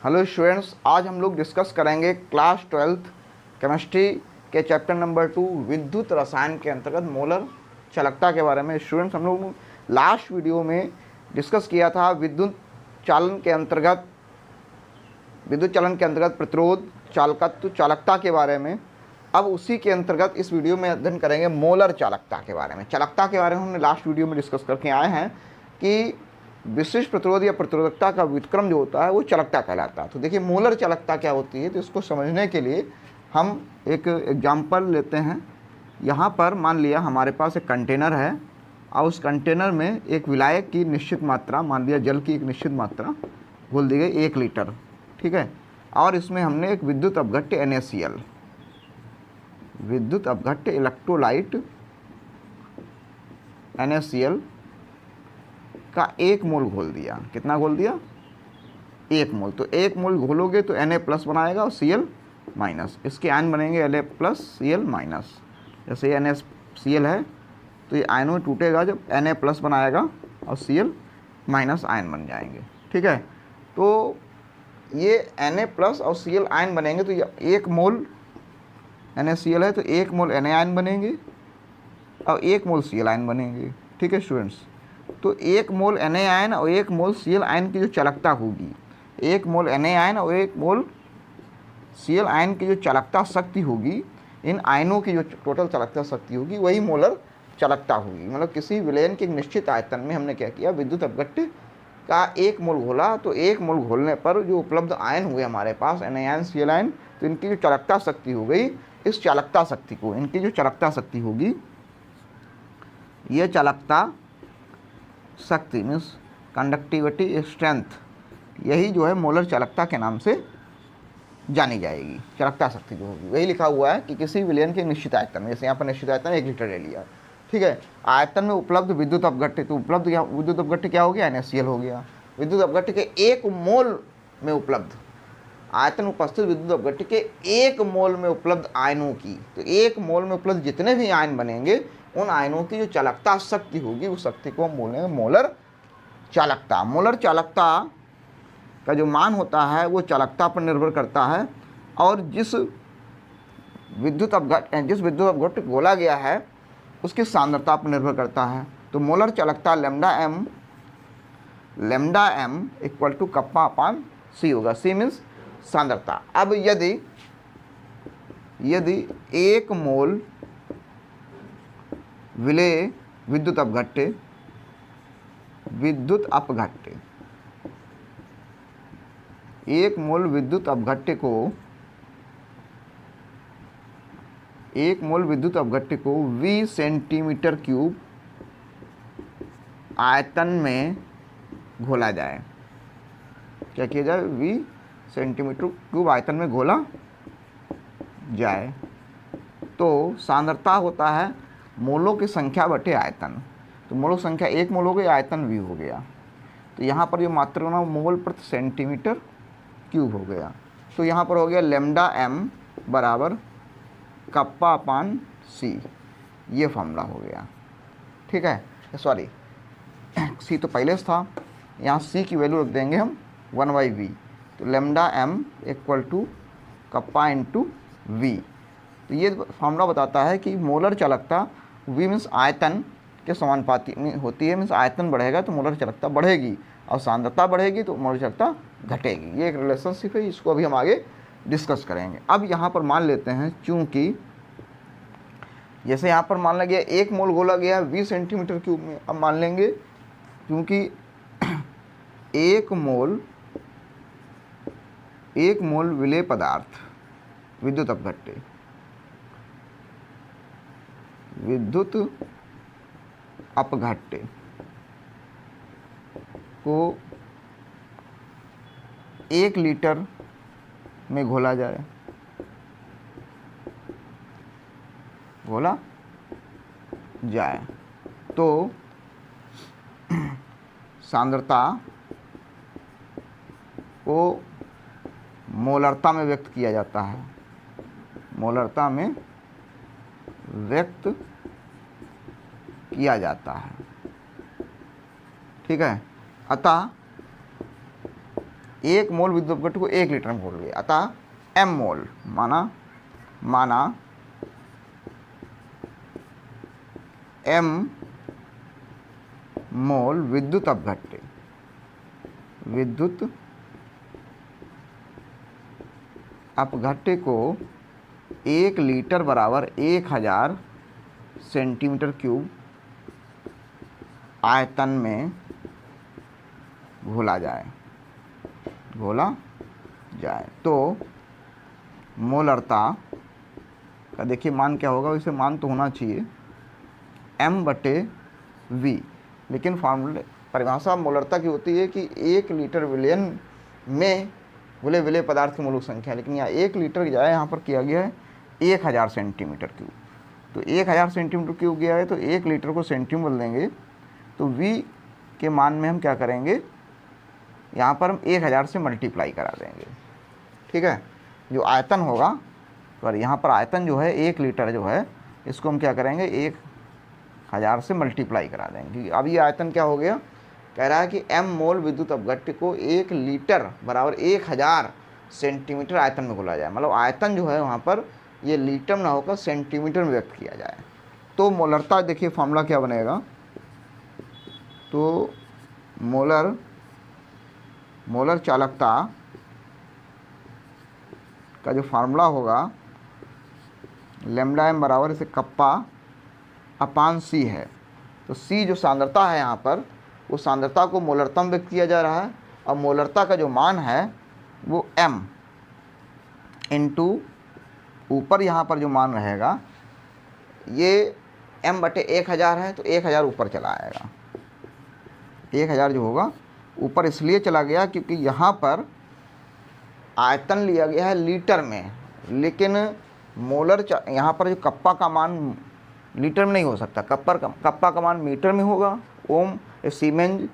Hello students, आज हम लोग डिस्कस करेंगे क्लास 12th केमिस्ट्री के चैप्टर नंबर 2 विद्युत रसायन के अंतर्गत मोलर चालकता के बारे में। स्टूडेंट्स, हम लोग लास्ट वीडियो में डिस्कस किया था विद्युत चालन के अंतर्गत प्रतिरोध, चालकत्व, चालकता के बारे में। अब उसी के अंतर्गत इस वीडियो में अध्ययन करेंगे मोलर चालकता के बारे में। चालकता के बारे में हमने लास्ट वीडियो में डिस्कस करके आए हैं कि विशिष्ट प्रतिरोध या प्रतिरोधकता का व्युत्क्रम जो होता है वो चालकता कहलाता है। तो देखिए मोलर चालकता क्या होती है, तो इसको समझने के लिए हम एक एग्जाम्पल लेते हैं। यहाँ पर मान लिया हमारे पास एक कंटेनर है और उस कंटेनर में एक विलायक की निश्चित मात्रा, मान लिया जल की एक निश्चित मात्रा घोल दी गई 1 लीटर, ठीक है। और इसमें हमने एक विद्युत अपघट्य NaCl, विद्युत अपघट्य इलेक्ट्रोलाइट NaCl का 1 मोल घोल दिया। कितना घोल दिया? 1 मोल। तो 1 मोल घोलोगे तो Na प्लस बनाएगा और Cl माइनस। इसके आयन बनेंगे Na प्लस Cl माइनस। जैसे ये NaCl है तो ये आयनों में टूटेगा जब Na प्लस बनाएगा और Cl माइनस आयन बन जाएंगे, ठीक है। तो ये Na प्लस और Cl आयन बनेंगे तो ये 1 मोल NaCl है तो 1 मोल Na आयन बनेंगे और 1 मोल Cl आयन बनेंगे, ठीक है स्टूडेंट्स। तो 1 मोल Na आयन और 1 मोल Cl आयन की जो चालकता होगी, 1 मोल Na आयन और 1 मोल Cl आयन की जो चालकता शक्ति होगी, इन आयनों की जो टोटल चालकता शक्ति होगी वही मोलर चालकता होगी। मतलब किसी विलयन के एक निश्चित आयतन में हमने क्या किया, विद्युत अपघट्य का 1 मोल घोला, तो 1 मोल घोलने पर जो उपलब्ध आयन हुए हमारे पास Na आयन, Cl आयन, तो इनकी जो चालकता शक्ति हो गई, इस चालकता शक्ति को, इनकी जो चालकता शक्ति होगी, ये चालकता शक्ति मीन्स कंडक्टिविटी स्ट्रेंथ, यही जो है मोलर चालकता के नाम से जानी जाएगी। चालकता शक्ति जो होगी वही लिखा हुआ है कि किसी विलयन के निश्चित आयतन में, जैसे यहाँ पर निश्चित आयतन 1 लीटर ले लिया, ठीक है। आयतन में उपलब्ध विद्युत अपघट्य, तो उपलब्ध विद्युत अपघट्य क्या हो गया? NaCl हो गया। विद्युत अपघट्य के 1 मोल में उपलब्ध आयतन उपस्थित विद्युत अपघट्य के 1 मोल में उपलब्ध आयनों की, तो 1 मोल में उपलब्ध जितने भी आयन बनेंगे उन आयनों की जो चालकता शक्ति होगी उस शक्ति को हम बोलेंगे मोलर चालकता। मोलर चालकता का जो मान होता है वो चालकता पर निर्भर करता है और जिस विद्युत अपघट्य घोला गया है उसकी सांद्रता पर निर्भर करता है। तो मोलर चालकता lambda m equal to kappa upon C होगा। C मीन्स सांद्रता। अब यदि 1 मोल विलेय विद्युत अपघट्य 1 मोल विद्युत अपघट्य को V सेंटीमीटर क्यूब आयतन में घोला जाए। क्या किया जाए? V सेंटीमीटर क्यूब आयतन में घोला जाए तो सांद्रता होता है मोलों की संख्या बटे आयतन। तो मोलों की संख्या 1 मोल हो गई, आयतन V हो गया। तो यहाँ पर जो मात्रा ना मोल प्रति सेंटीमीटर क्यूब हो गया। तो यहाँ पर हो गया लैम्डा m बराबर कप्पा अपान C, ये फॉर्मूला हो गया, ठीक है। सॉरी, C तो पहले से था, यहाँ C की वैल्यू रख देंगे हम 1/V। तो lambda m equal to kappa into V। तो ये फॉर्मूला बताता है कि मोलर चालकता V मीन्स आयतन के समानुपाती होती है। मीन्स आयतन बढ़ेगा तो मोलर चालकता बढ़ेगी और सांद्रता बढ़ेगी तो मोलर चालकता घटेगी। ये एक रिलेशनशिप है, इसको अभी हम आगे डिस्कस करेंगे। अब यहाँ पर मान लेते हैं, चूँकि जैसे यहाँ पर मान लिया 1 मोल घोला गया 20 सेंटीमीटर क्यूब में। अब मान लेंगे क्योंकि 1 मोल विलेय पदार्थ विद्युत अपघट्य को 1 लीटर में घोला जाए, तो सांद्रता को मोलरता में व्यक्त किया जाता है, ठीक है। अतः 1 मोल विद्युत अपघट्य को 1 लीटर में घोल गया, अतः m मोल माना m मोल विद्युत अपघट्य को 1 लीटर बराबर 1000 सेंटीमीटर क्यूब आयतन में घोला जाए तो मोलरता का देखिए मान क्या होगा, इसे मान तो होना चाहिए m/v, लेकिन फॉर्मूले परिभाषा मोलरता की होती है कि 1 लीटर विलयन में घुले विलय पदार्थ की मोल संख्या, लेकिन यहाँ 1 लीटर जाए यहाँ पर किया गया है 1000 सेंटीमीटर क्यूब, तो 1000 सेंटीमीटर क्यूब गया है तो 1 लीटर को सेंटीमीटर बदल देंगे, तो v के मान में हम क्या करेंगे, यहाँ पर हम 1000 से मल्टीप्लाई करा देंगे। ठीक है, जो आयतन होगा, पर यहाँ पर आयतन जो है 1 लीटर जो है इसको हम क्या करेंगे 1000 से मल्टीप्लाई करा देंगे। अब ये आयतन क्या हो गया, कह रहा है कि m मोल विद्युत अपघट्य को 1 लीटर बराबर 1000 सेंटीमीटर आयतन में घोला जाए, मतलब आयतन जो है वहाँ पर ये लीटर ना होकर सेंटीमीटर में व्यक्त किया जाए। तो मोलरता देखिए फॉर्मूला क्या बनेगा, तो मोलर चालकता का जो फार्मूला होगा लैम्डा m बराबर इसे कप्पा अपान c है, तो c जो सांद्रता है यहाँ पर, वो सांद्रता को मोलरता में व्यक्त किया जा रहा है, और मोलरता का जो मान है वो m इंटू ऊपर यहाँ पर जो मान रहेगा ये m/1000 है, तो 1000 ऊपर चला आएगा, 1000 जो होगा ऊपर इसलिए चला गया क्योंकि यहाँ पर आयतन लिया गया है लीटर में, लेकिन यहाँ पर जो कप्पा का मान लीटर में नहीं हो सकता, कप्पा का मान मीटर में होगा, ओम सीमेंज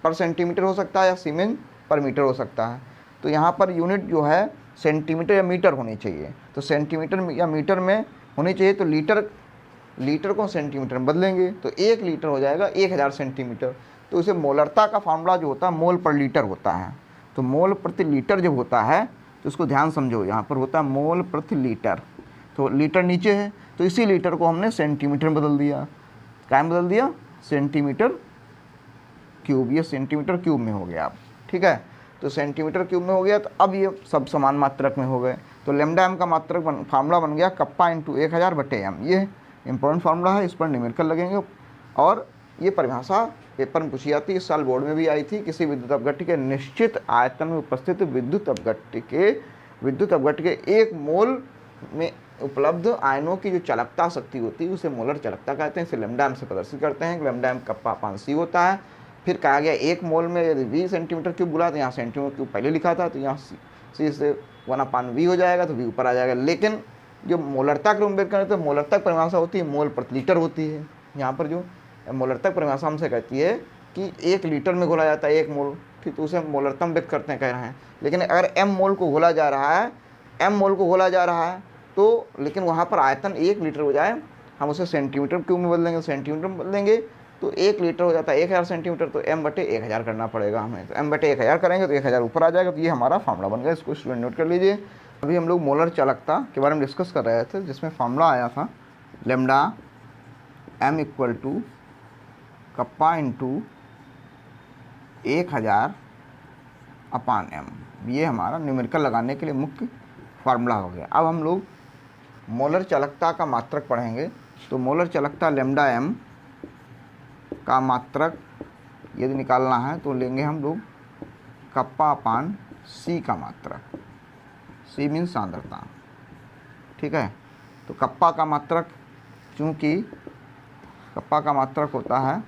पर सेंटीमीटर हो सकता है या सीमेंज पर मीटर हो सकता है, तो यहाँ पर यूनिट जो है सेंटीमीटर या मीटर होनी चाहिए, तो सेंटीमीटर या मीटर में होनी चाहिए, तो लीटर को सेंटीमीटर में बदलेंगे तो 1 लीटर हो जाएगा 1000 सेंटीमीटर। तो इसे मोलरता का फार्मूला जो होता है मोल पर लीटर होता है, तो मोल प्रति लीटर जब होता है तो इसको ध्यान समझो, यहाँ पर होता है मोल प्रति लीटर, तो लीटर नीचे है, तो इसी लीटर को हमने सेंटीमीटर में बदल दिया, क्या में बदल दिया, सेंटीमीटर क्यूब, ये सेंटीमीटर क्यूब में हो गया अब। ठीक है, तो सेंटीमीटर क्यूब में हो गया, तो अब ये सब समान मात्रक में हो गए, तो लैम्डा m का मात्रक फार्मूला बन गया कप्पा इंटू 1000/m। ये इंपॉर्टेंट फार्मूला है, इस पर न्यूमेरिकल लगेंगे, और ये परिभाषा पेपर में पूछी जाती है, इस साल बोर्ड में भी आई थी, किसी विद्युत अपघट्य के निश्चित आयतन में उपस्थित विद्युत अपघट्य के 1 मोल में उपलब्ध आयनों की जो चालकता शक्ति होती है उसे मोलर चालकता कहते हैं, इसे लैम्डा m से प्रदर्शित करते हैं, lambda m kappa upon c होता है। फिर कहा गया 1 मोल में यदि v सेंटीमीटर क्यूब बोला तो यहाँ सेंटीमीटर क्यूब पहले लिखा था, तो यहाँ c से 1/v हो जाएगा, तो v ऊपर आ जाएगा, लेकिन जो मोलरता के रूप करें तो मोलरता की परिभाषा होती है मोल प्रति लीटर होती है, यहाँ पर जो मोलरता की परिभाषा हमसे कहती है कि 1 लीटर में घोला जाता है 1 मोल, ठीक, तो उसे मोलरता में व्यक्त करते हैं, कह रहे हैं। लेकिन अगर m मोल को घोला जा रहा है तो लेकिन वहाँ पर आयतन 1 लीटर हो जाए, हम उसे सेंटीमीटर क्यूब में बदलेंगे, सेंटीमीटर में बदलेंगे तो 1 लीटर हो जाता है 1000 सेंटीमीटर, तो m/1000 करना पड़ेगा हमें, तो m/1000 करेंगे तो 1000 ऊपर आ जाएगा, तो ये हमारा फार्मूला बन गया, इसको स्टूडेंट नोट कर लीजिए। अभी हम लोग मोलर चालकता के बारे में डिस्कस कर रहे थे, जिसमें फार्मूला आया था lambda m equal to kappa into 1000/m, ये हमारा न्यूमेरिकल लगाने के लिए मुख्य फार्मूला हो गया। अब हम लोग मोलर चालकता का मात्रक पढ़ेंगे, तो मोलर चालकता लैम्डा m का मात्रक यदि निकालना है तो लेंगे हम लोग कप्पा अपान c का मात्रक, c मीन सांद्रता। ठीक है, तो कप्पा का मात्रक, चूँकि कप्पा का मात्रक होता है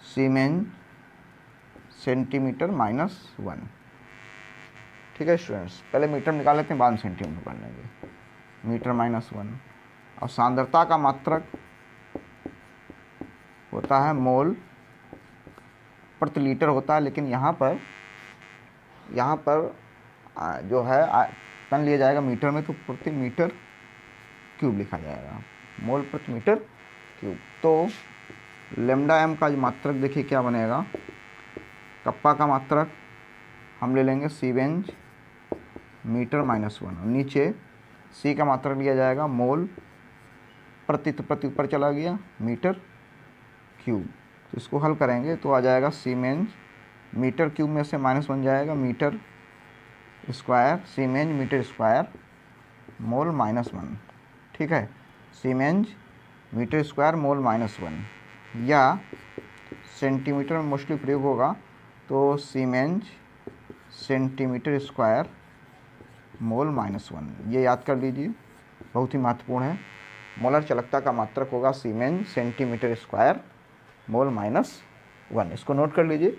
सीमेंस सेंटीमीटर -1। ठीक है स्टूडेंट्स, पहले मीटर निकाल लेते हैं, बाद में सेंटीमीटर कर लेंगे, मीटर -1। और सांद्रता का मात्रक होता है मोल प्रति लीटर होता है, लेकिन यहाँ पर जो है टन लिया जाएगा मीटर में, तो प्रति मीटर क्यूब लिखा जाएगा, मोल प्रति मीटर क्यूब। तो लेमडा एम का जो मात्रक देखिए क्या बनेगा, कप्पा का मात्रक हम ले लेंगे सीवेंज मीटर -1, और नीचे सी का मात्रक लिया जाएगा मोल प्रति, तो प्रति ऊपर चला गया मीटर क्यूब। तो इसको हल करेंगे तो आ जाएगा सीमेंज मीटर क्यूब में से -1 जाएगा metre square, siemens metre square mole -1, ठीक है। सीमेंज मीटर स्क्वायर मोल -1, या सेंटीमीटर में मोस्टली प्रयोग होगा तो सीमेंज सेंटीमीटर स्क्वायर मोल -1, ये याद कर लीजिए, बहुत ही महत्वपूर्ण है। मोलर चालकता का मात्रक होगा सीमेंज सेंटीमीटर स्क्वायर मोल -1, इसको नोट कर लीजिए।